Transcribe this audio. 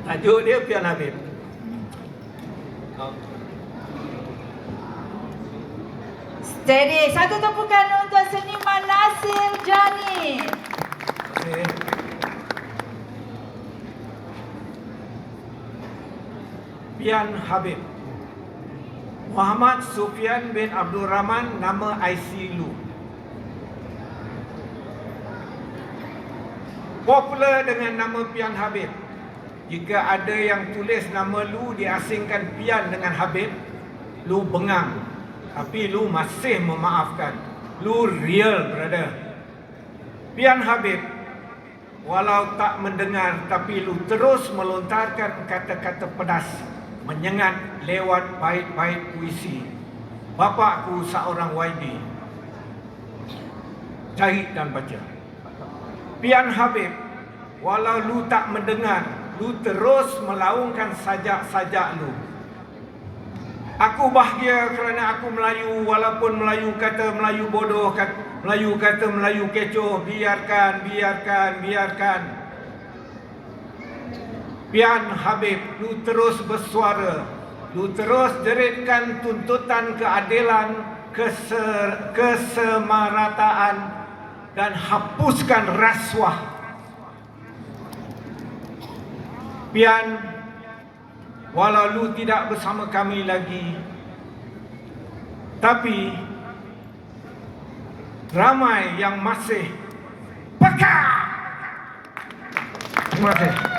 Tajuk dia Pian Habib. Steady. Satu tepukan untuk seniman Nasir Jani. Okay. Pian Habib. Muhammad Sufyan bin Abdul Rahman, nama IC Lu. Popular dengan nama Pian Habib. Jika ada yang tulis nama Lu diasingkan Pian dengan Habib, Lu bengang. Tapi Lu masih memaafkan. Lu real, brother. Pian Habib, walau tak mendengar, tapi Lu terus melontarkan kata-kata pedas, menyengat lewat bait-bait puisi. Bapakku seorang YB. Cari dan baca. Pian Habib, walau Lu tak mendengar, Lu terus melaungkan sajak-sajak Lu. Aku bahagia kerana aku Melayu, walaupun Melayu kata Melayu bodoh, Melayu kata Melayu kecoh. Biarkan. Pian Habib, Lu terus bersuara. Lu terus jeritkan tuntutan keadilan, kesemarataan dan hapuskan rasuah. Pian, walau Lu tidak bersama kami lagi, tapi ramai yang masih peka. Terima kasih.